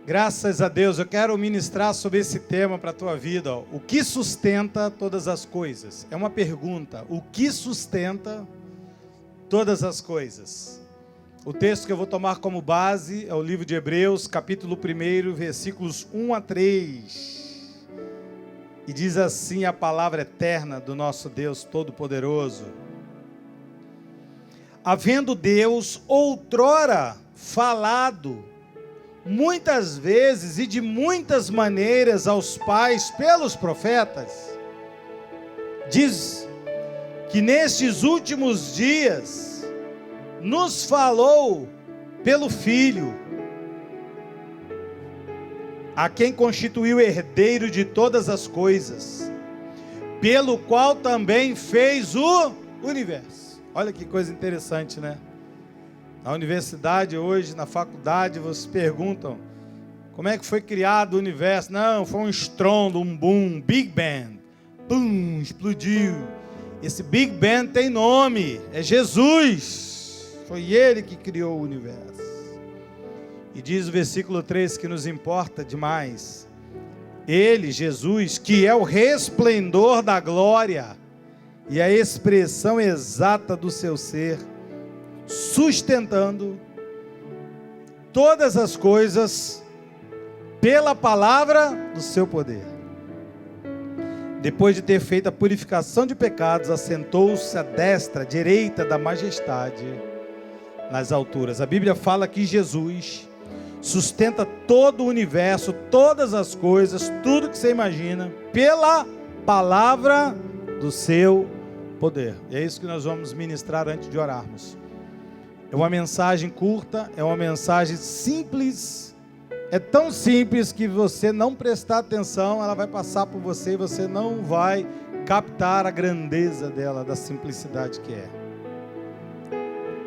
Graças a Deus, eu quero ministrar sobre esse tema para a tua vida. Ó. O que sustenta todas as coisas? É uma pergunta. O que sustenta todas as coisas? O texto que eu vou tomar como base é o livro de Hebreus, capítulo 1, versículos 1 a 3. E diz assim a palavra eterna do nosso Deus Todo-Poderoso. Havendo Deus outrora falado muitas vezes e de muitas maneiras aos pais pelos profetas, diz que nestes últimos dias nos falou pelo Filho, a quem constituiu herdeiro de todas as coisas, pelo qual também fez o universo. Olha que coisa interessante, né? Na universidade hoje, na faculdade, vocês perguntam como é que foi criado o universo. Não, foi um estrondo, um boom, Big Bang. Pum, explodiu. Esse Big Bang tem nome, é Jesus. Foi Ele que criou o universo. E diz o versículo 3 que nos importa demais. Ele, Jesus, que é o resplendor da glória e a expressão exata do seu ser, sustentando todas as coisas pela palavra do seu poder. Depois de ter feito a purificação de pecados, assentou-se à destra, à direita da majestade nas alturas. A Bíblia fala que Jesus sustenta todo o universo, todas as coisas, tudo que você imagina, pela palavra do seu poder. E é isso que nós vamos ministrar antes de orarmos. É uma mensagem curta, é uma mensagem simples, é tão simples que você não prestar atenção, ela vai passar por você e você não vai captar a grandeza dela, da simplicidade que é.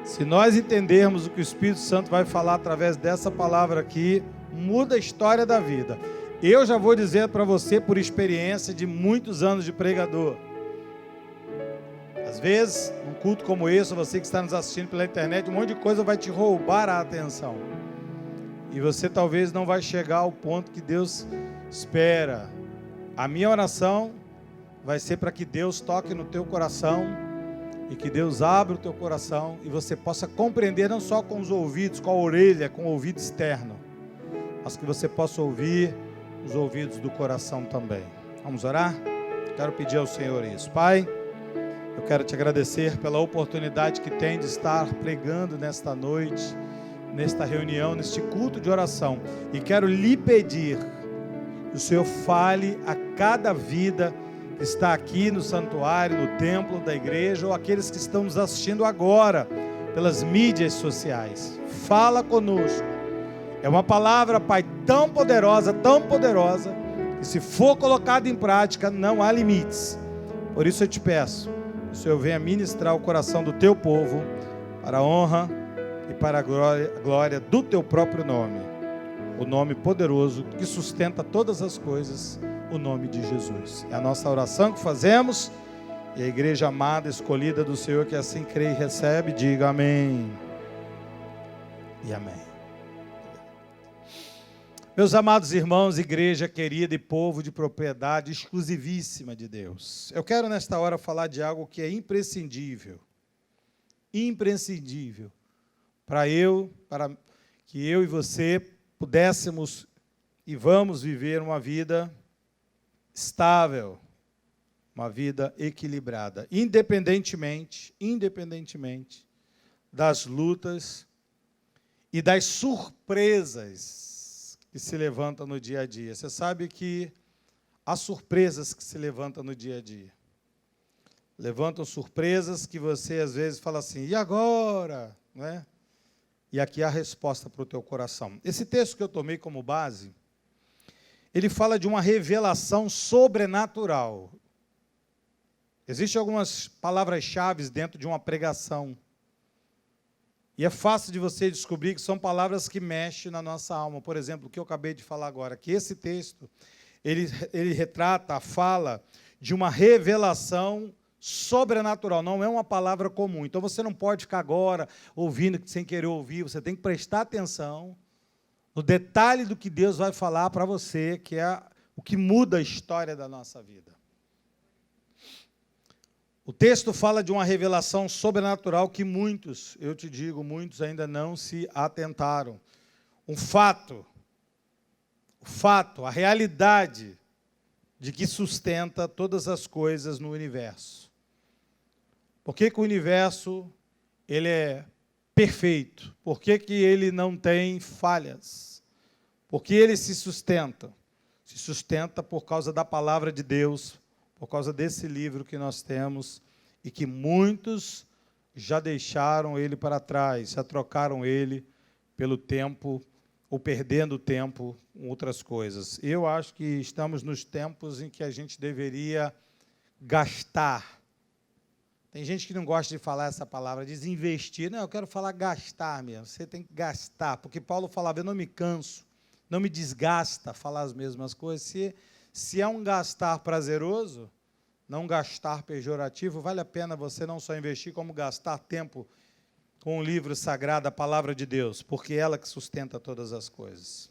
Se nós entendermos o que o Espírito Santo vai falar através dessa palavra aqui, muda a história da vida. Eu já vou dizer para você por experiência de muitos anos de pregador. Às vezes, num culto como esse, você que está nos assistindo pela internet, um monte de coisa vai te roubar a atenção. E você talvez não vai chegar ao ponto que Deus espera. A minha oração vai ser para que Deus toque no teu coração e que Deus abra o teu coração e você possa compreender não só com os ouvidos, com a orelha, com o ouvido externo, mas que você possa ouvir os ouvidos do coração também. Vamos orar? Quero pedir ao Senhor isso. Pai, eu quero te agradecer pela oportunidade que tem de estar pregando nesta noite, nesta reunião, neste culto de oração. E quero lhe pedir que o Senhor fale a cada vida que está aqui no santuário, no templo da igreja, ou aqueles que estão nos assistindo agora pelas mídias sociais. Fala conosco. É uma palavra, Pai, tão poderosa, que se for colocada em prática, não há limites. Por isso eu te peço, que o Senhor venha ministrar o coração do teu povo, para a honra e para a glória do teu próprio nome, o nome poderoso que sustenta todas as coisas, o nome de Jesus. É a nossa oração que fazemos, e a igreja amada, escolhida do Senhor, que assim crê e recebe, diga amém e amém. Meus amados irmãos, igreja querida e povo de propriedade exclusivíssima de Deus, eu quero nesta hora falar de algo que é imprescindível, para que eu e você pudéssemos e vamos viver uma vida estável, uma vida equilibrada, independentemente das lutas e das surpresas que se levantam no dia a dia. Você sabe que há surpresas que se levantam no dia a dia. Levantam surpresas que você às vezes fala assim, e agora? Não é? E aqui há a resposta para o teu coração. Esse texto que eu tomei como base, ele fala de uma revelação sobrenatural. Existem algumas palavras-chave dentro de uma pregação. E é fácil de você descobrir que são palavras que mexem na nossa alma. Por exemplo, o que eu acabei de falar agora, que esse texto, ele retrata, fala de uma revelação sobrenatural, não é uma palavra comum. Então você não pode ficar agora ouvindo sem querer ouvir, você tem que prestar atenção no detalhe do que Deus vai falar para você, que é o que muda a história da nossa vida. O texto fala de uma revelação sobrenatural que muitos, eu te digo, muitos ainda não se atentaram. Um fato, a realidade de que sustenta todas as coisas no universo. Por que o universo ele é perfeito? Por que ele não tem falhas? Por que ele se sustenta? Se sustenta por causa da palavra de Deus, por causa desse livro que nós temos, e que muitos já deixaram ele para trás, já trocaram ele pelo tempo, ou perdendo tempo com outras coisas. Eu acho que estamos nos tempos em que a gente deveria gastar. Tem gente que não gosta de falar essa palavra, diz investir. Não, eu quero falar gastar mesmo. Você tem que gastar, porque Paulo falava, eu não me canso, não me desgasta falar as mesmas coisas. Se é um gastar prazeroso, não gastar pejorativo, vale a pena você não só investir, como gastar tempo com o livro sagrado, a palavra de Deus, porque é ela que sustenta todas as coisas.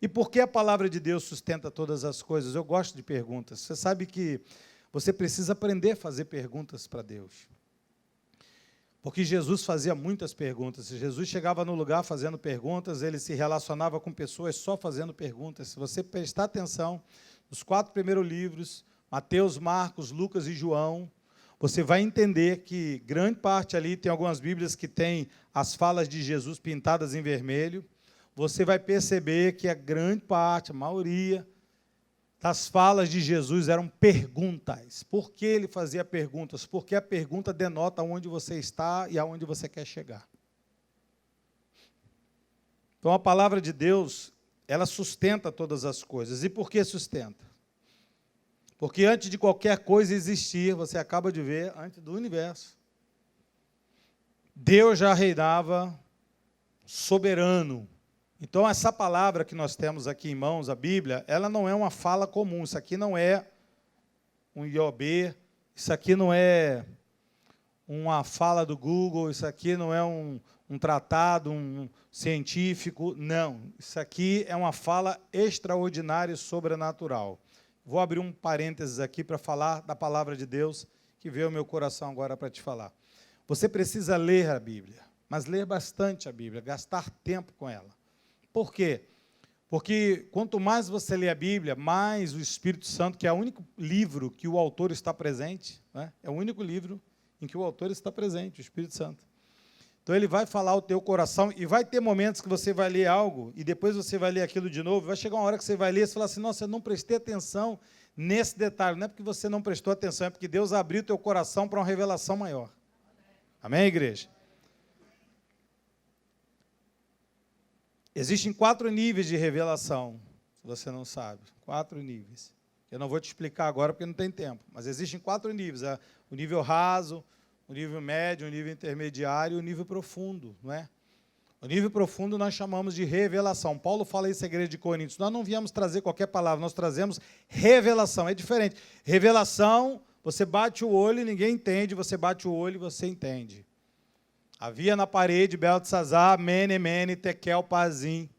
E por que a palavra de Deus sustenta todas as coisas? Eu gosto de perguntas. Você sabe que você precisa aprender a fazer perguntas para Deus. Porque Jesus fazia muitas perguntas. Se Jesus chegava no lugar fazendo perguntas, ele se relacionava com pessoas só fazendo perguntas. Se você prestar atenção nos 4 primeiros livros, Mateus, Marcos, Lucas e João, você vai entender que grande parte ali, tem algumas Bíblias que tem as falas de Jesus pintadas em vermelho. Você vai perceber que a grande parte, a maioria das falas de Jesus eram perguntas. Por que ele fazia perguntas? Porque a pergunta denota onde você está e aonde você quer chegar. Então, a palavra de Deus, ela sustenta todas as coisas. E por que sustenta? Porque antes de qualquer coisa existir, você acaba de ver, antes do universo, Deus já reinava soberano. Então, essa palavra que nós temos aqui em mãos, a Bíblia, ela não é uma fala comum. Isso aqui não é um IOB, isso aqui não é uma fala do Google, isso aqui não é um tratado, um científico. Não, isso aqui é uma fala extraordinária e sobrenatural. Vou abrir um parênteses aqui para falar da palavra de Deus, que veio ao meu coração agora para te falar. Você precisa ler a Bíblia, mas ler bastante a Bíblia, gastar tempo com ela. Por quê? Porque quanto mais você lê a Bíblia, mais o Espírito Santo, que é o único livro que o autor está presente, né? É o único livro em que o autor está presente, o Espírito Santo. Então, ele vai falar ao teu coração, e vai ter momentos que você vai ler algo, e depois você vai ler aquilo de novo, vai chegar uma hora que você vai ler e falar assim, nossa, eu não prestei atenção nesse detalhe. Não é porque você não prestou atenção, é porque Deus abriu o teu coração para uma revelação maior. Amém, igreja? Existem 4 níveis de revelação, se você não sabe. 4 níveis. Eu não vou te explicar agora porque não tem tempo, mas existem 4 níveis. O nível raso, o nível médio, o nível intermediário e o nível profundo, não é? O nível profundo nós chamamos de revelação. Paulo fala isso à igreja de Coríntios. Nós não viemos trazer qualquer palavra, nós trazemos revelação. É diferente. Revelação, você bate o olho e ninguém entende, você bate o olho e você entende. Havia na parede Beltesazar, Mene, Mene, Tekel, Pazim.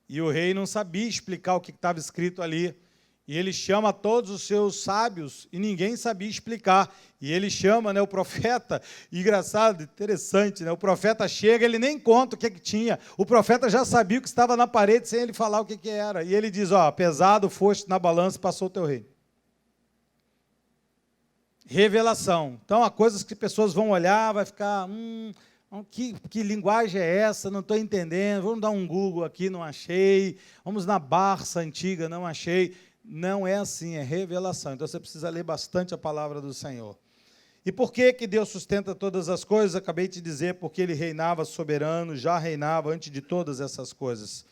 E o rei não sabia explicar o que estava escrito ali. E ele chama todos os seus sábios e ninguém sabia explicar. E ele chama, né, o profeta, engraçado, interessante, né, o profeta chega, ele nem conta o que tinha. O profeta já sabia o que estava na parede sem ele falar o que era. E ele diz, ó, pesado foste na balança e passou o teu reino. Revelação. Então, há coisas que pessoas vão olhar, vai ficar, que linguagem é essa? Não estou entendendo. Vamos dar um Google aqui, não achei. Vamos na Barça antiga, não achei. Não é assim, é revelação. Então, você precisa ler bastante a palavra do Senhor. E por que Deus sustenta todas as coisas? Acabei de dizer, porque Ele reinava soberano, já reinava antes de todas essas coisas.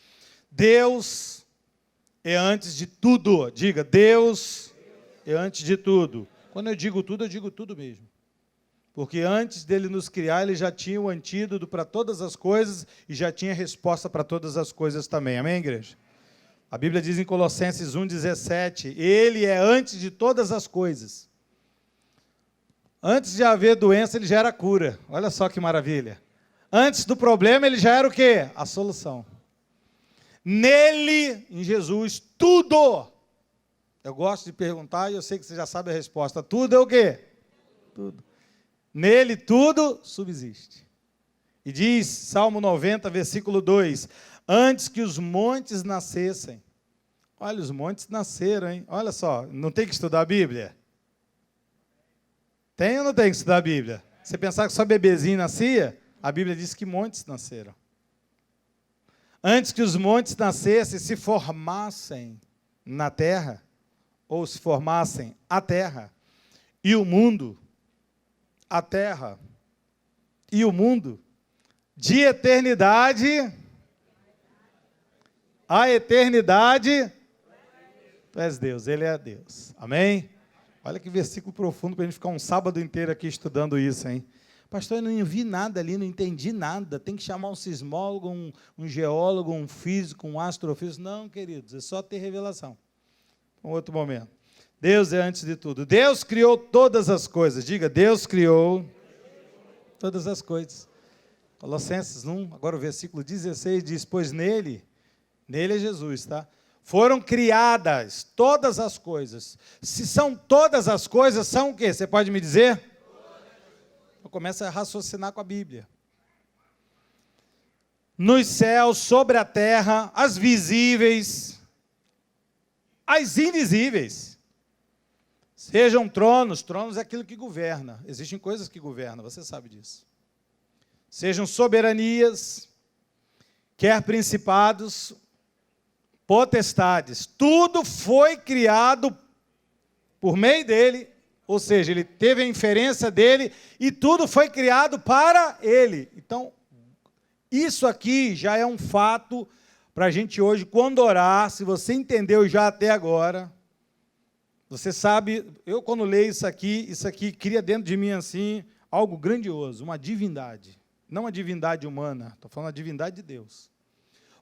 Deus é antes de tudo. Diga, Deus é antes de tudo. Quando eu digo tudo mesmo. Porque antes dele nos criar, ele já tinha o antídoto para todas as coisas e já tinha resposta para todas as coisas também. Amém, igreja? A Bíblia diz em Colossenses 1,17, ele é antes de todas as coisas. Antes de haver doença, ele já era a cura. Olha só que maravilha. Antes do problema, ele já era o quê? A solução. Nele, em Jesus, tudo. Eu gosto de perguntar e eu sei que você já sabe a resposta. Tudo é o quê? Tudo. Nele tudo subsiste. E diz, Salmo 90, versículo 2, antes que os montes nascessem. Olha, os montes nasceram, hein? Olha só, não tem que estudar a Bíblia? Tem ou não tem que estudar a Bíblia? Você pensar que só bebezinho nascia? A Bíblia diz que montes nasceram. Antes que os montes nascessem, se formassem na terra, ou se formassem a terra, e o mundo, a terra e o mundo, de eternidade a eternidade, tu és Deus, Ele é Deus. Amém? Olha que versículo profundo para a gente ficar um sábado inteiro aqui estudando isso, hein? Pastor, eu não vi nada ali, não entendi nada. Tem que chamar um sismólogo, um geólogo, um físico, um astrofísico. Não, queridos, é só ter revelação. Um outro momento. Deus é antes de tudo. Deus criou todas as coisas. Diga, Deus criou todas as coisas. Colossenses 1, agora o versículo 16 diz, pois nele é Jesus, tá? Foram criadas todas as coisas. Se são todas as coisas, são o quê? Você pode me dizer? Então começa a raciocinar com a Bíblia. Nos céus, sobre a terra, as visíveis, as invisíveis. Sejam tronos é aquilo que governa. Existem coisas que governam, você sabe disso. Sejam soberanias, quer principados, potestades. Tudo foi criado por meio dele, ou seja, ele teve a inferência dele e tudo foi criado para ele. Então, isso aqui já é um fato para a gente hoje, quando orar, se você entendeu já até agora, você sabe, eu quando leio isso aqui cria dentro de mim assim, algo grandioso, uma divindade. Não a divindade humana, estou falando a divindade de Deus.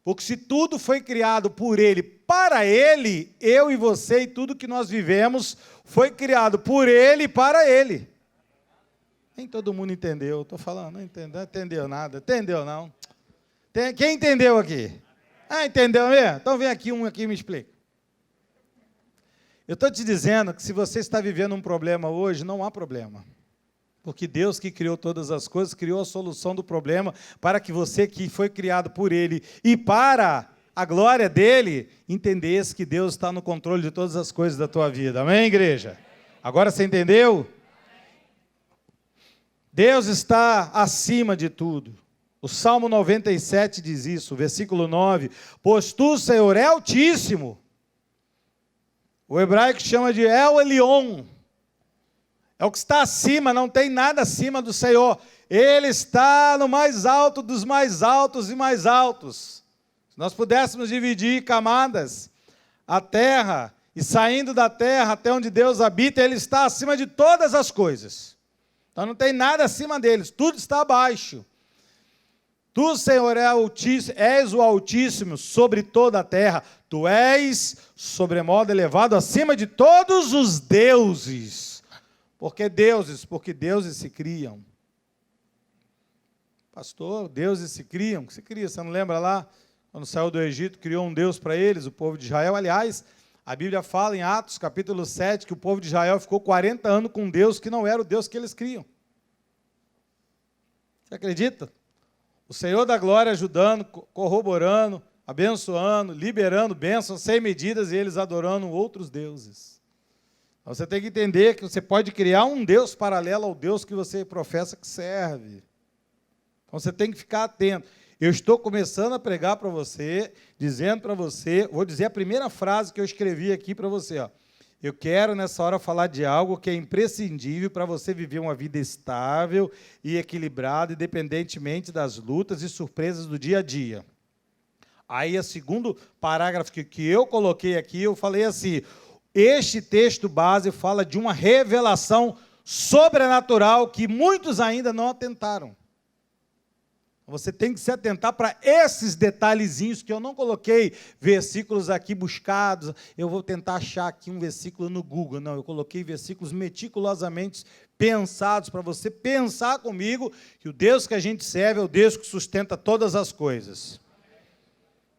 Porque se tudo foi criado por Ele, para Ele, eu e você e tudo que nós vivemos, foi criado por Ele e para Ele. Nem todo mundo entendeu, estou falando, não entendeu nada, entendeu não? Quem entendeu aqui? Ah, entendeu mesmo? Então vem aqui um aqui e me explica. Eu estou te dizendo que se você está vivendo um problema hoje, não há problema. Porque Deus que criou todas as coisas, criou a solução do problema para que você que foi criado por Ele e para a glória dEle, entendesse que Deus está no controle de todas as coisas da tua vida. Amém, igreja? Agora você entendeu? Deus está acima de tudo. O Salmo 97 diz isso, versículo 9. Pois tu, Senhor, é altíssimo. O hebraico chama de El Elyon. É o que está acima, não tem nada acima do Senhor. Ele está no mais alto dos mais altos e mais altos. Se nós pudéssemos dividir camadas, a terra, e saindo da terra até onde Deus habita, Ele está acima de todas as coisas. Então não tem nada acima deles, tudo está abaixo. Tu, Senhor, és o Altíssimo sobre toda a terra. Tu és sobremodo elevado acima de todos os deuses. Porque deuses se criam. Pastor, deuses se criam? Se cria, você não lembra lá? Quando saiu do Egito, criou um Deus para eles, o povo de Israel. Aliás, a Bíblia fala em Atos, capítulo 7, que o povo de Israel ficou 40 anos com um Deus que não era o Deus que eles criam. Você acredita? O Senhor da glória ajudando, corroborando, abençoando, liberando bênçãos sem medidas e eles adorando outros deuses. Você tem que entender que você pode criar um Deus paralelo ao Deus que você professa que serve. Então você tem que ficar atento. Eu estou começando a pregar para você, dizendo para você, vou dizer a primeira frase que eu escrevi aqui para você. Ó. Eu quero nessa hora falar de algo que é imprescindível para você viver uma vida estável e equilibrada, independentemente das lutas e surpresas do dia a dia. Aí, o segundo parágrafo que eu coloquei aqui, eu falei assim, este texto base fala de uma revelação sobrenatural que muitos ainda não atentaram. Você tem que se atentar para esses detalhezinhos que eu não coloquei versículos aqui buscados. Eu vou tentar achar aqui um versículo no Google. Não, eu coloquei versículos meticulosamente pensados para você pensar comigo que o Deus que a gente serve é o Deus que sustenta todas as coisas.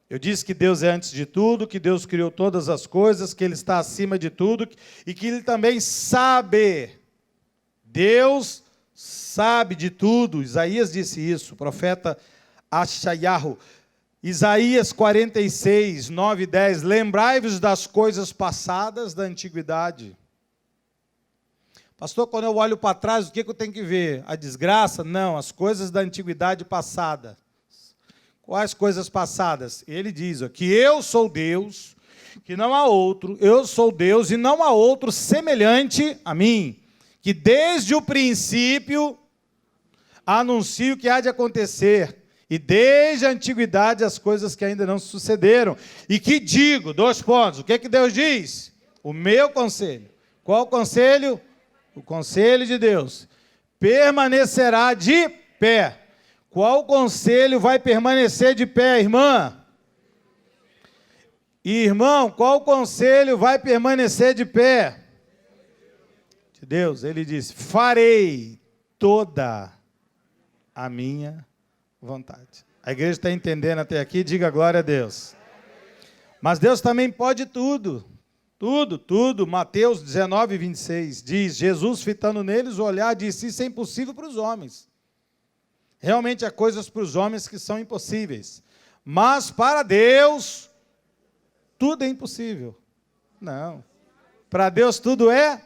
Eu disse que Deus é antes de tudo, que Deus criou todas as coisas, que Ele está acima de tudo e que Ele também sabe. Deus sabe de tudo. Isaías disse isso, o profeta Achayahu. Isaías 46, 9 e 10. Lembrai-vos das coisas passadas da antiguidade. Pastor, quando eu olho para trás, o que eu tenho que ver? A desgraça? Não, as coisas da antiguidade passada. Quais coisas passadas? Ele diz que eu sou Deus, que não há outro, eu sou Deus e não há outro semelhante a mim, que desde o princípio anuncio o que há de acontecer, e desde a antiguidade as coisas que ainda não sucederam, e que digo, 2 pontos, o que Deus diz? O meu conselho. Qual conselho? O conselho de Deus permanecerá de pé. Qual conselho vai permanecer de pé, irmã? Irmão, qual conselho vai permanecer de pé? De Deus, ele disse: farei toda a minha vontade. A igreja está entendendo até aqui? Diga glória a Deus. Mas Deus também pode tudo. Tudo. Mateus 19, 26 diz: Jesus, fitando neles o olhar, disse: isso é impossível para os homens. Realmente há coisas para os homens que são impossíveis. Mas para Deus, tudo é impossível. Não. Para Deus tudo é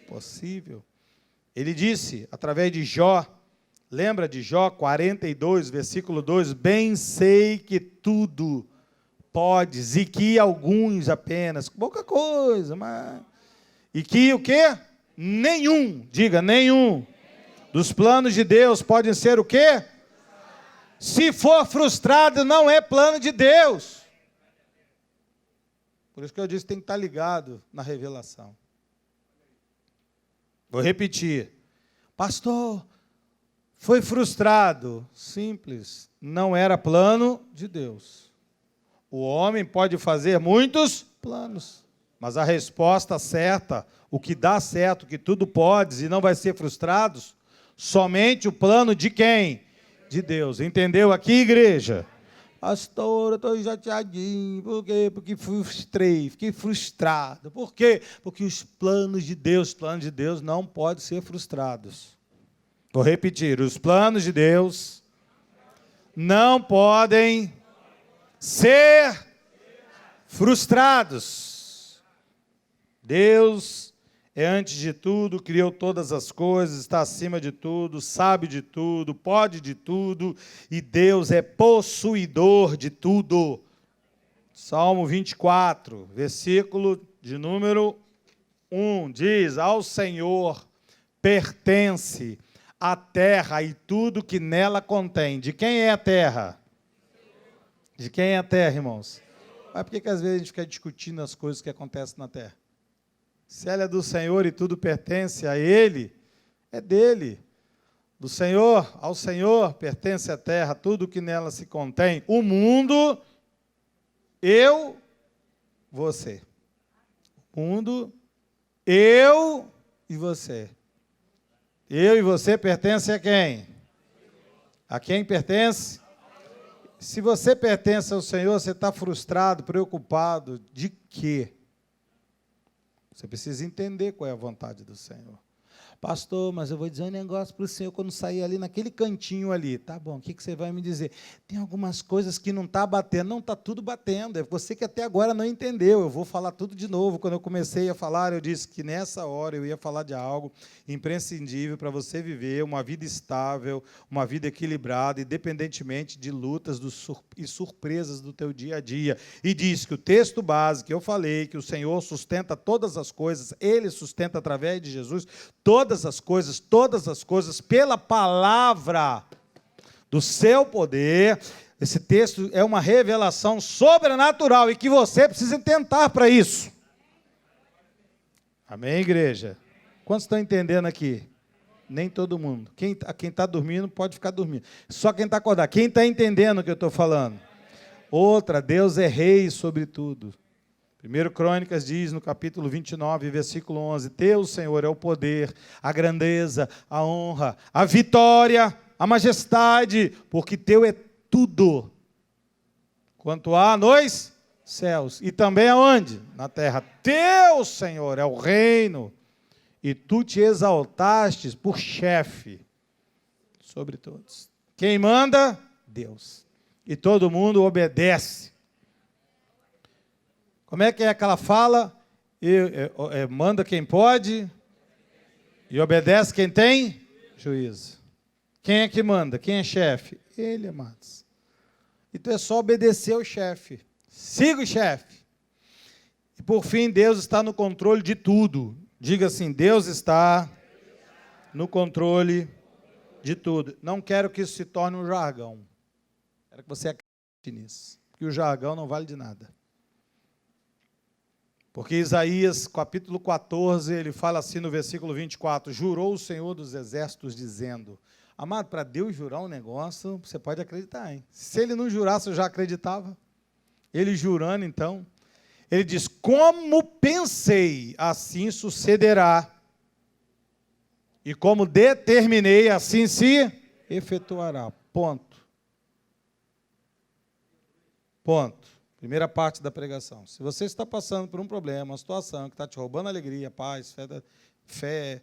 possível. Ele disse, através de Jó, lembra de Jó 42, versículo 2, bem sei que tudo podes, e que alguns apenas, pouca coisa, mas... E que o quê? Nenhum, diga, nenhum, dos planos de Deus podem ser o quê? Se for frustrado, não é plano de Deus. Por isso que eu disse que tem que estar ligado na revelação. Vou repetir. Pastor, foi frustrado. Simples, não era plano de Deus. O homem pode fazer muitos planos, mas a resposta certa, o que dá certo, o que tudo pode e não vai ser frustrado, somente o plano de quem? De Deus. Entendeu aqui, igreja? Pastor, eu estou chateadinho. Por quê? Porque frustrei, fiquei frustrado. Por quê? Porque os planos de Deus não podem ser frustrados. Vou repetir, os planos de Deus não podem ser frustrados. Deus é antes de tudo, criou todas as coisas, está acima de tudo, sabe de tudo, pode de tudo, e Deus é possuidor de tudo. Salmo 24, versículo de número 1, diz: ao Senhor pertence a terra e tudo que nela contém. De quem é a terra? De quem é a terra, irmãos? Mas por que às vezes a gente fica discutindo as coisas que acontecem na terra? Se ela é do Senhor e tudo pertence a Ele, é dele. Do Senhor, ao Senhor pertence a terra, tudo que nela se contém. O mundo, eu, você. O mundo, eu e você. Eu e você pertence a quem? A quem pertence? Se você pertence ao Senhor, você está frustrado, preocupado, de quê? Você precisa entender qual é a vontade do Senhor. Pastor, mas eu vou dizer um negócio para o senhor quando sair ali naquele cantinho ali. Tá bom, o que você vai me dizer? Tem algumas coisas que não está batendo. Não, está tudo batendo. É você que até agora não entendeu. Eu vou falar tudo de novo. Quando eu comecei a falar, eu disse que nessa hora eu ia falar de algo imprescindível para você viver uma vida estável, uma vida equilibrada, independentemente de lutas e surpresas do teu dia a dia. E diz que o texto básico que eu falei, que o Senhor sustenta todas as coisas, Ele sustenta através de Jesus todas as coisas, pela palavra do seu poder. Esse texto é uma revelação sobrenatural e que você precisa tentar para isso. Amém, igreja? Quantos estão entendendo aqui? Nem todo mundo. Quem está dormindo pode ficar dormindo. Só quem está acordado. Quem está entendendo o que eu estou falando? Outra, Deus é rei sobre tudo. 1 Crônicas diz no capítulo 29, versículo 11, teu, Senhor, é o poder, a grandeza, a honra, a vitória, a majestade, porque teu é tudo. quanto há nos céus. E também aonde? Na terra. Teu, Senhor, é o reino. E tu te exaltastes por chefe sobre todos. Quem manda? Deus. E todo mundo obedece. Como é que é aquela fala? Manda quem pode e obedece quem tem juízo. Quem é que manda? Quem é chefe? Ele, amados. Então é só obedecer ao chefe. Siga o chefe. E por fim, Deus está no controle de tudo. Diga assim, Deus está no controle de tudo. Não quero que isso se torne um jargão. Quero que você acredite nisso. Que o jargão não vale de nada. Porque Isaías, capítulo 14, ele fala assim no versículo 24, jurou o Senhor dos exércitos, dizendo, amado, para Deus jurar um negócio, você pode acreditar, hein? Se ele não jurasse, eu já acreditava. Ele jurando, então, ele diz, como pensei, assim sucederá. E como determinei, assim se efetuará. Ponto. Ponto. Primeira parte da pregação. Se você está passando por um problema, uma situação que está te roubando alegria, paz, fé,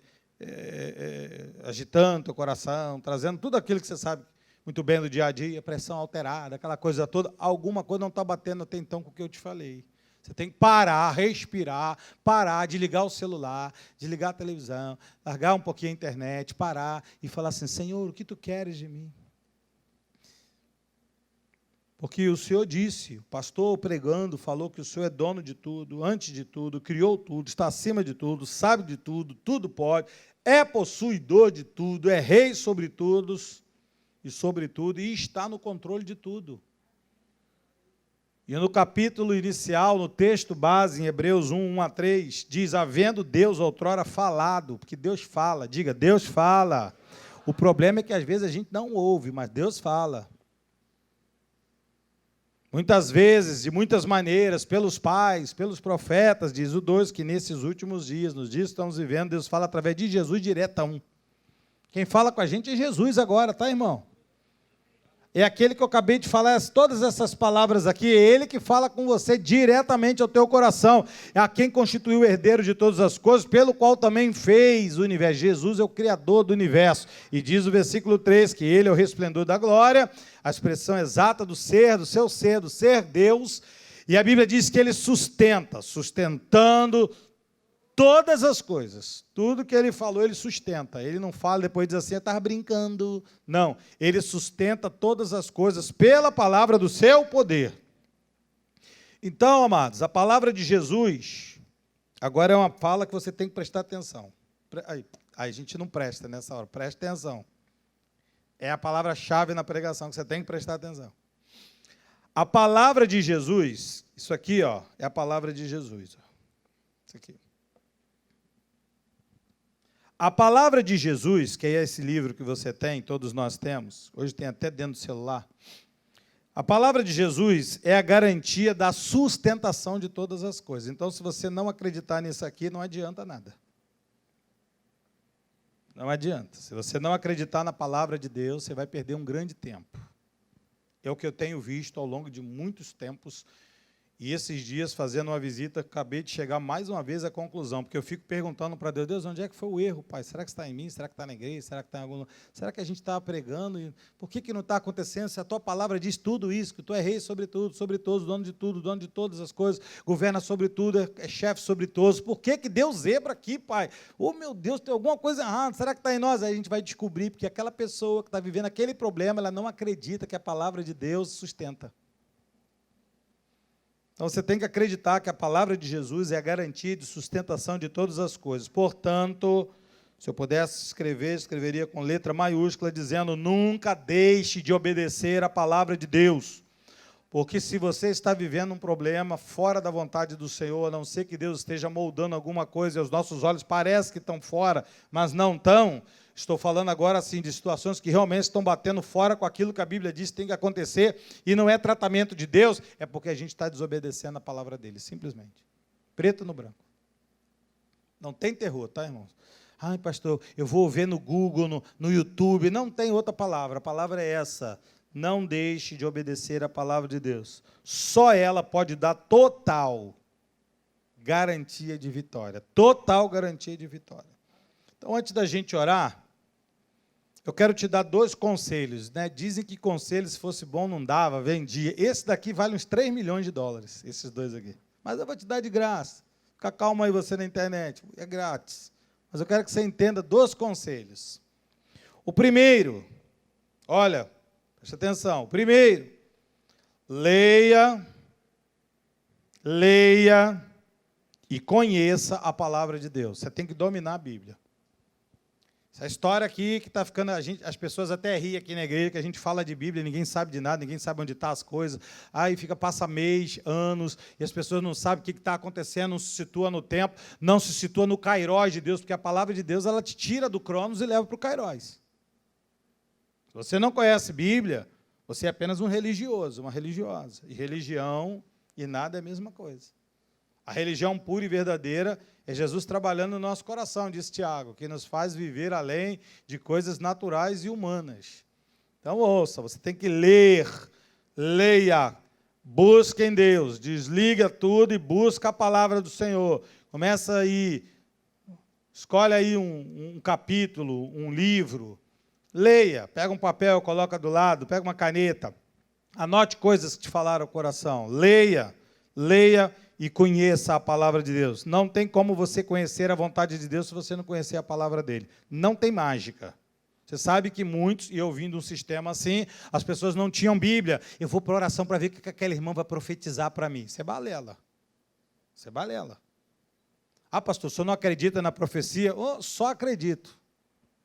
agitando teu coração, trazendo tudo aquilo que você sabe muito bem do dia a dia, pressão alterada, aquela coisa toda, alguma coisa não está batendo até então com o que eu te falei. Você tem que parar, respirar, parar de ligar o celular, de ligar a televisão, largar um pouquinho a internet, parar e falar assim, Senhor, o que tu queres de mim? Porque o Senhor disse, o pastor pregando, falou que o Senhor é dono de tudo, antes de tudo, criou tudo, está acima de tudo, sabe de tudo, tudo pode, é possuidor de tudo, é rei sobre todos e sobre tudo, e está no controle de tudo. E no capítulo inicial, no texto base, em Hebreus 1, 1 a 3, diz, havendo Deus outrora falado, porque Deus fala, diga, Deus fala. O problema é que às vezes a gente não ouve, mas Deus fala. Muitas vezes, de muitas maneiras, pelos pais, pelos profetas, diz o 2, que nesses últimos dias, nos dias que estamos vivendo, Deus fala através de Jesus diretão. Quem fala com a gente é Jesus agora, tá, irmão? É aquele que eu acabei de falar, todas essas palavras aqui, é Ele que fala com você diretamente ao teu coração. É a quem constituiu o herdeiro de todas as coisas, pelo qual também fez o universo. Jesus é o Criador do universo. E diz o versículo 3, que Ele é o resplendor da glória, a expressão exata do ser, do seu ser, do ser Deus. E a Bíblia diz que Ele sustenta, sustentando todas as coisas. Tudo que Ele falou, Ele sustenta. Ele não fala depois diz assim, eu estava brincando. Não, Ele sustenta todas as coisas pela palavra do seu poder. Então, amados, a palavra de Jesus, agora é uma fala que você tem que prestar atenção. Aí a gente não presta nessa hora, presta atenção. É a palavra-chave na pregação que você tem que prestar atenção. A palavra de Jesus, isso aqui, ó, é a palavra de Jesus. Isso aqui. A palavra de Jesus, que é esse livro que você tem, todos nós temos, hoje tem até dentro do celular. A palavra de Jesus é a garantia da sustentação de todas as coisas. Então, se você não acreditar nisso aqui, não adianta nada. Não adianta. Se você não acreditar na palavra de Deus, você vai perder um grande tempo. É o que eu tenho visto ao longo de muitos tempos. E esses dias, fazendo uma visita, acabei de chegar mais uma vez à conclusão, porque eu fico perguntando para Deus, Deus, onde é que foi o erro, Pai? Será que está em mim? Será que está na igreja? Será que está em algum... Será que a gente estava pregando? E por que não está acontecendo? Se a tua palavra diz tudo isso, que tu é rei sobre tudo, sobre todos, dono de todas as coisas, governa sobre tudo, é chefe sobre todos. Por que Deus zebra aqui, Pai? Oh, meu Deus, tem alguma coisa errada. Será que está em nós? Aí a gente vai descobrir, porque aquela pessoa que está vivendo aquele problema, ela não acredita que a palavra de Deus sustenta. Então, você tem que acreditar que a palavra de Jesus é a garantia de sustentação de todas as coisas. Portanto, se eu pudesse escrever, escreveria com letra maiúscula, dizendo, nunca deixe de obedecer a palavra de Deus. Porque se você está vivendo um problema fora da vontade do Senhor, a não ser que Deus esteja moldando alguma coisa, e os nossos olhos parecem que estão fora, mas não estão, estou falando agora assim de situações que realmente estão batendo fora com aquilo que a Bíblia diz que tem que acontecer, e não é tratamento de Deus, é porque a gente está desobedecendo a palavra dele, simplesmente. Preto no branco. Não tem terror, tá, irmãos? Ai, pastor, eu vou ver no Google, no YouTube, não tem outra palavra, a palavra é essa. não deixe de obedecer a palavra de Deus. Só ela pode dar total garantia de vitória. Total garantia de vitória. Então, antes da gente orar, eu quero te dar 2 conselhos, né? Dizem que conselho, se fosse bom, não dava, vendia. Esse daqui vale uns 3 milhões de dólares, esses 2 aqui. Mas eu vou te dar de graça. Fica calmo aí você na internet, é grátis. Mas eu quero que você entenda 2 conselhos. O primeiro, olha, preste atenção. O primeiro, leia e conheça a palavra de Deus. Você tem que dominar a Bíblia. Essa história aqui que está ficando, as pessoas até riem aqui na igreja, que a gente fala de Bíblia, ninguém sabe de nada, ninguém sabe onde estão as coisas. Aí passa mês, anos, e as pessoas não sabem o que está acontecendo, não se situa no tempo, não se situa no kairós de Deus, porque a palavra de Deus, ela te tira do cronos e leva para o kairós. Se você não conhece Bíblia, você é apenas um religioso, uma religiosa. E religião e nada é a mesma coisa. A religião pura e verdadeira é Jesus trabalhando no nosso coração, diz Tiago, que nos faz viver além de coisas naturais e humanas. Então, ouça, você tem que leia, busque em Deus, desliga tudo e busca a palavra do Senhor. Começa aí, escolhe aí um capítulo, um livro, leia, pega um papel, coloca do lado, pega uma caneta, anote coisas que te falaram ao coração, leia e conheça a palavra de Deus. Não tem como você conhecer a vontade de Deus se você não conhecer a palavra dele. Não tem mágica. Você sabe que muitos, e eu vim de um sistema assim, as pessoas não tinham Bíblia. Eu vou para a oração para ver o que aquela irmã vai profetizar para mim. Isso é balela. Isso é balela. Ah, pastor, o senhor não acredita na profecia? Oh, só acredito.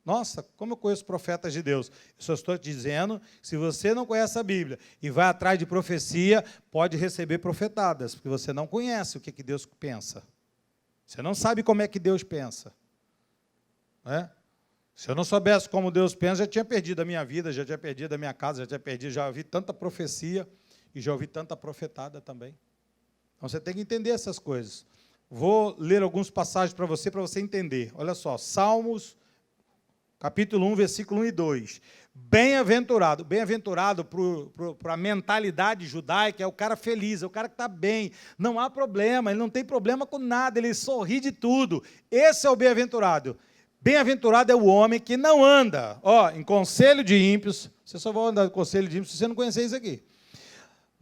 Nossa, como eu conheço profetas de Deus? Eu só estou te dizendo, se você não conhece a Bíblia e vai atrás de profecia, pode receber profetadas, porque você não conhece o que Deus pensa. Você não sabe como é que Deus pensa. Né? Se eu não soubesse como Deus pensa, já tinha perdido a minha vida, já tinha perdido a minha casa, já ouvi tanta profecia e já ouvi tanta profetada também. Então você tem que entender essas coisas. Vou ler alguns passagens para você entender. Olha só, Salmos, capítulo 1, versículo 1 e 2. Bem-aventurado para a mentalidade judaica é o cara feliz, é o cara que está bem, não há problema, ele não tem problema com nada, ele sorri de tudo. Esse é o bem-aventurado. Bem-aventurado é o homem que não anda em conselho de ímpios. Você só vai andar em conselho de ímpios se você não conhecer isso aqui.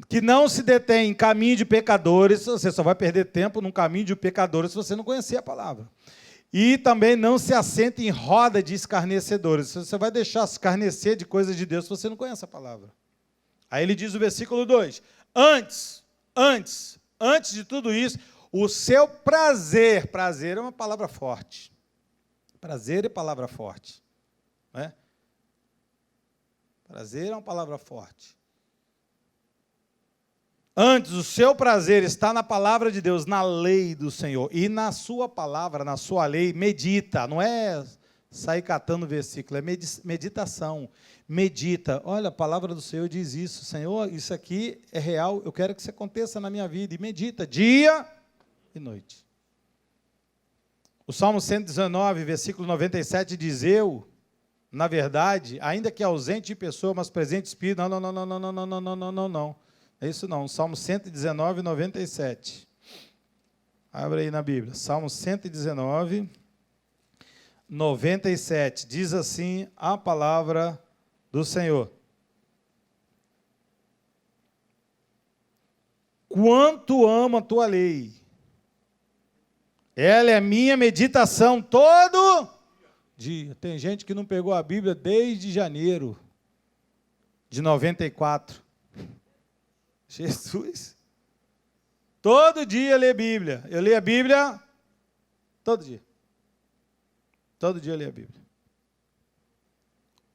Que não se detém em caminho de pecadores, você só vai perder tempo num caminho de pecadores se você não conhecer a palavra. E também não se assenta em roda de escarnecedores. Você vai deixar se escarnecer de coisas de Deus se você não conhece a palavra. Aí ele diz o versículo 2. Antes de tudo isso, o seu prazer é uma palavra forte. Prazer é palavra forte. Né? Prazer é uma palavra forte. Antes, o seu prazer está na palavra de Deus, na lei do Senhor. E na sua palavra, na sua lei, medita. Não é sair catando versículo, é meditação. Medita. Olha, a palavra do Senhor diz isso. Senhor, isso aqui é real, eu quero que isso aconteça na minha vida. E medita, dia e noite. O Salmo 119, versículo 97, diz: eu, na verdade, ainda que ausente de pessoa, mas presente de espírito. Não. É isso não, Salmo 119, 97. Abre aí na Bíblia. Salmo 119, 97. Diz assim a palavra do Senhor. Quanto amo a tua lei. Ela é a minha meditação todo dia. Tem gente que não pegou a Bíblia desde janeiro de 94. Jesus, todo dia lê Bíblia. Eu leio a Bíblia todo dia. Todo dia eu leio a Bíblia.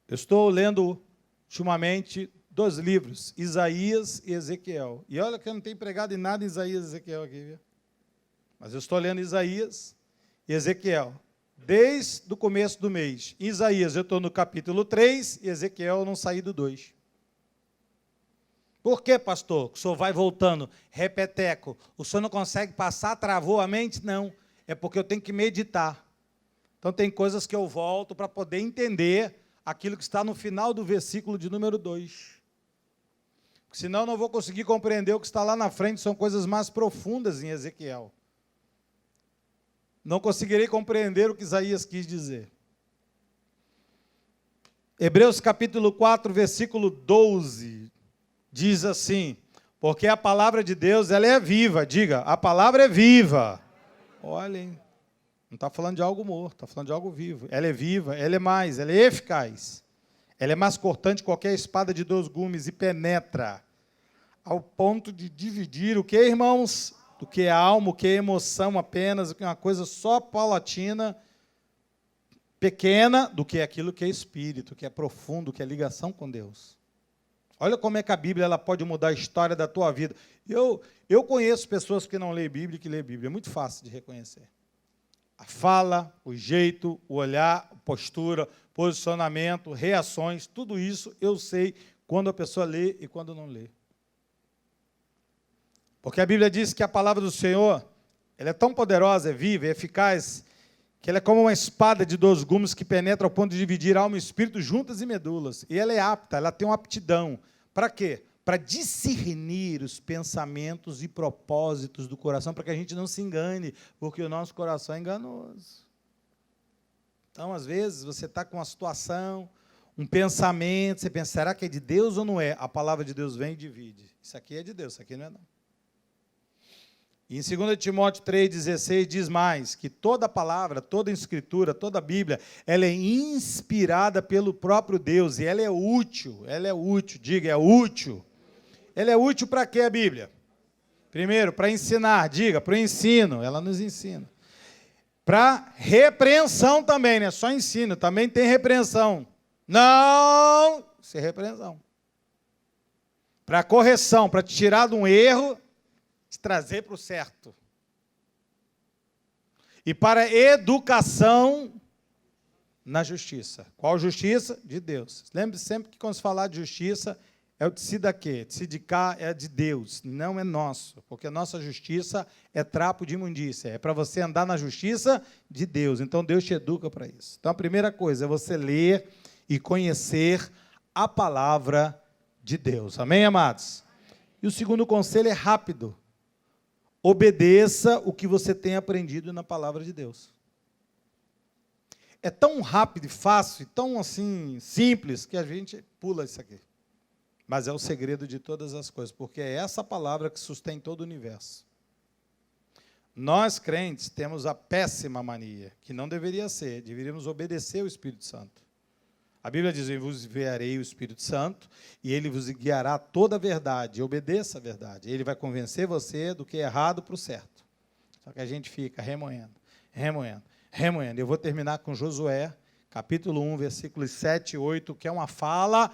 Eu estou lendo ultimamente 2 livros, Isaías e Ezequiel. E olha que eu não tenho pregado em nada em Isaías e Ezequiel aqui, viu? Mas eu estou lendo Isaías e Ezequiel desde o começo do mês. Em Isaías eu estou no capítulo 3 e Ezequiel eu não saí do 2. Por que, pastor? O senhor vai voltando, repeteco. O senhor não consegue passar, travou a mente? Não, é porque eu tenho que meditar. Então, tem coisas que eu volto para poder entender aquilo que está no final do versículo de número 2. Senão eu não vou conseguir compreender o que está lá na frente, são coisas mais profundas em Ezequiel. Não conseguirei compreender o que Isaías quis dizer. Hebreus capítulo 4, versículo 12, diz assim: porque a palavra de Deus, ela é viva. Diga, a palavra é viva. Olhem, não está falando de algo morto, está falando de algo vivo. Ela é viva, ela é eficaz. Ela é mais cortante que qualquer espada de 2 gumes e penetra ao ponto de dividir o que, irmãos? Do que é alma, o que é emoção apenas, o que é uma coisa só paulatina, pequena, do que é aquilo que é espírito, que é profundo, que é ligação com Deus. Olha como é que a Bíblia ela pode mudar a história da tua vida. Eu conheço pessoas que não lêem Bíblia e que lêem Bíblia. É muito fácil de reconhecer. A fala, o jeito, o olhar, a postura, posicionamento, reações, tudo isso eu sei quando a pessoa lê e quando não lê. Porque a Bíblia diz que a palavra do Senhor, ela é tão poderosa, é viva, é eficaz, que ela é como uma espada de 2 gumes que penetra ao ponto de dividir alma e espírito, juntas e medulas. E ela é apta, ela tem uma aptidão. Para quê? Para discernir os pensamentos e propósitos do coração, para que a gente não se engane, porque o nosso coração é enganoso. Então, às vezes, você está com uma situação, um pensamento, você pensa, será que é de Deus ou não é? A palavra de Deus vem e divide. Isso aqui é de Deus, isso aqui não é não. E em 2 Timóteo 3,16 diz mais, que toda palavra, toda escritura, toda Bíblia, ela é inspirada pelo próprio Deus, e ela é útil, diga, é útil. Ela é útil para quê a Bíblia? Primeiro, para ensinar, diga, para o ensino, ela nos ensina. Para repreensão também, não é só ensino, também tem repreensão. Não, isso é repreensão. Para correção, para te tirar de um erro, te trazer para o certo. E para educação na justiça. Qual justiça? De Deus. Lembre-se sempre que quando se falar de justiça, é o de si daqui, de si de cá é de Deus, não é nosso, porque a nossa justiça é trapo de imundícia, é para você andar na justiça de Deus, então Deus te educa para isso. Então a primeira coisa é você ler e conhecer a palavra de Deus, amém, amados? E o segundo conselho é rápido, obedeça o que você tem aprendido na palavra de Deus. É tão rápido e fácil, tão assim, simples, que a gente pula isso aqui. Mas é o segredo de todas as coisas, porque é essa palavra que sustém todo o universo. Nós, crentes, temos a péssima mania, que não deveria ser, deveríamos obedecer o Espírito Santo. A Bíblia diz, eu vos enviarei o Espírito Santo, e ele vos guiará toda a verdade, obedeça a verdade. Ele vai convencer você do que é errado para o certo. Só que a gente fica remoendo. Eu vou terminar com Josué, capítulo 1, versículos 7 e 8, que é uma fala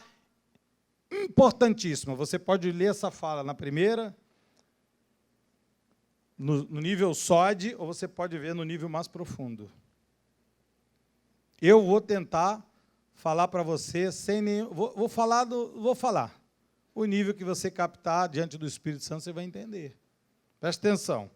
importantíssima. Você pode ler essa fala na primeira, no nível SOD, ou você pode ver no nível mais profundo. Eu vou tentar falar para você sem nenhum... Vou falar. O nível que você captar diante do Espírito Santo, você vai entender. Preste atenção.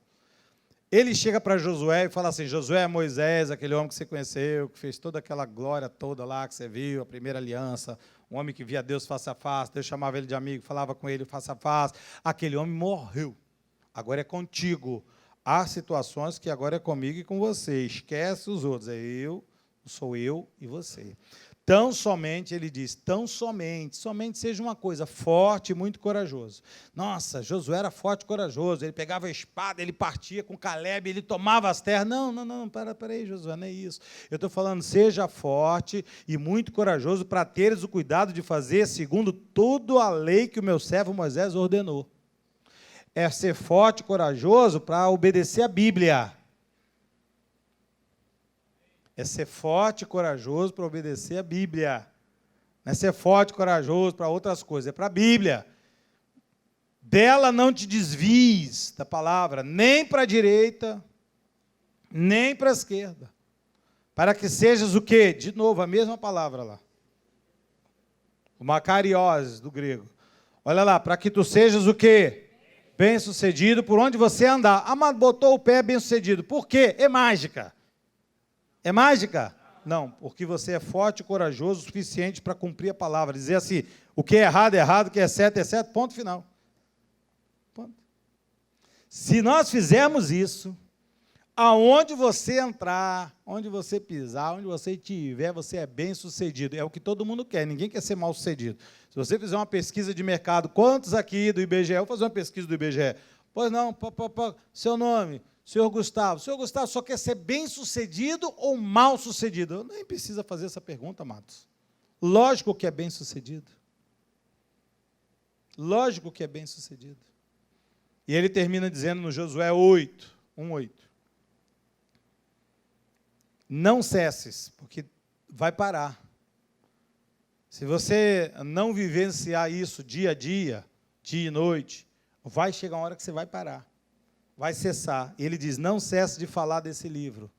Ele chega para Josué e fala assim, Josué, Moisés, aquele homem que você conheceu, que fez toda aquela glória toda lá que você viu, a primeira aliança, um homem que via Deus face a face, Deus chamava ele de amigo, falava com ele face a face, aquele homem morreu. Agora é contigo. Há situações que agora é comigo e com você. Esquece os outros. Sou eu e você. Tão somente, ele diz, somente seja uma coisa, forte e muito corajoso. Nossa, Josué era forte e corajoso, ele pegava a espada, ele partia com Calebe, ele tomava as terras. Não, para aí, Josué, não é isso. Eu estou falando, seja forte e muito corajoso para teres o cuidado de fazer segundo toda a lei que o meu servo Moisés ordenou. É ser forte e corajoso para obedecer a Bíblia. É ser forte e corajoso para obedecer a Bíblia. Não é ser forte e corajoso para outras coisas, é para a Bíblia. Dela não te desvies da palavra, nem para a direita, nem para a esquerda. Para que sejas o quê? De novo, a mesma palavra lá. O makarios do grego. Olha lá, para que tu sejas o quê? Bem-sucedido por onde você andar. Ah, mas botou o pé bem-sucedido. Por quê? É mágica. É mágica? Não, porque você é forte e corajoso o suficiente para cumprir a palavra. Dizer assim, o que é errado é errado, o que é certo, ponto final. Ponto. Se nós fizermos isso, aonde você entrar, onde você pisar, onde você estiver, você é bem-sucedido. É o que todo mundo quer, ninguém quer ser mal-sucedido. Se você fizer uma pesquisa de mercado, quantos aqui do IBGE, eu vou fazer uma pesquisa do IBGE. Pois não, seu nome, senhor Gustavo. Senhor Gustavo só quer ser bem-sucedido ou mal-sucedido? Eu nem precisa fazer essa pergunta, amados. Lógico que é bem-sucedido. Lógico que é bem-sucedido. E ele termina dizendo no Josué 8, 1:8. Não cesses, porque vai parar. Se você não vivenciar isso dia a dia, dia e noite, vai chegar uma hora que você vai parar, vai cessar. E ele diz, não cesse de falar desse livro,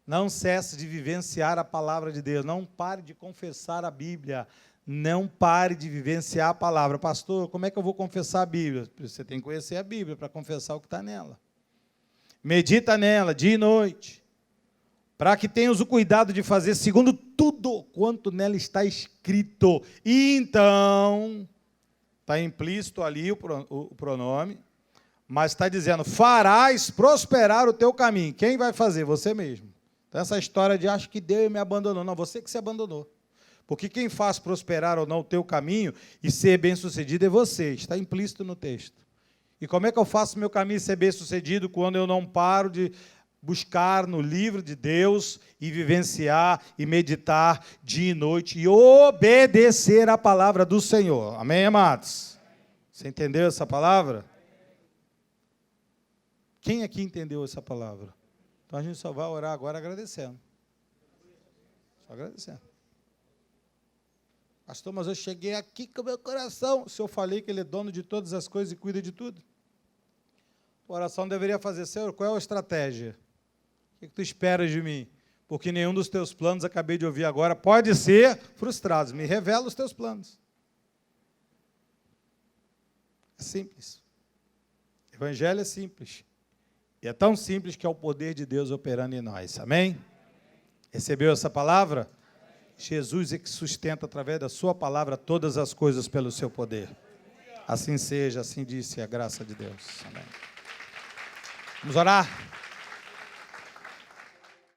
não cesse de vivenciar a palavra de Deus, não pare de confessar a Bíblia, não pare de vivenciar a palavra. Pastor, como é que eu vou confessar a Bíblia? Você tem que conhecer a Bíblia para confessar o que está nela. Medita nela dia e noite, para que tenhas o cuidado de fazer segundo tudo quanto nela está escrito. E então, está implícito ali o pronome, mas está dizendo, farás prosperar o teu caminho. Quem vai fazer? Você mesmo. Então, essa história de, acho que Deus me abandonou. Não, você que se abandonou. Porque quem faz prosperar ou não o teu caminho e ser bem-sucedido é você. Está implícito no texto. E como é que eu faço meu caminho ser bem-sucedido quando eu não paro de buscar no livro de Deus e vivenciar e meditar dia e noite e obedecer a palavra do Senhor? Amém, amados? Você entendeu essa palavra? Quem aqui entendeu essa palavra? Então a gente só vai orar agora agradecendo. Só agradecendo. Pastor, mas eu cheguei aqui com o meu coração. Se eu falei que Ele é dono de todas as coisas e cuida de tudo? A oração deveria fazer, Senhor, qual é a estratégia? O que tu esperas de mim? Porque nenhum dos teus planos, acabei de ouvir agora, pode ser frustrado. Me revela os teus planos. É simples. O Evangelho é simples. E é tão simples que é o poder de Deus operando em nós. Amém? Recebeu essa palavra? Jesus é que sustenta através da sua palavra todas as coisas pelo seu poder. Assim seja, assim disse a graça de Deus. Amém. Vamos orar?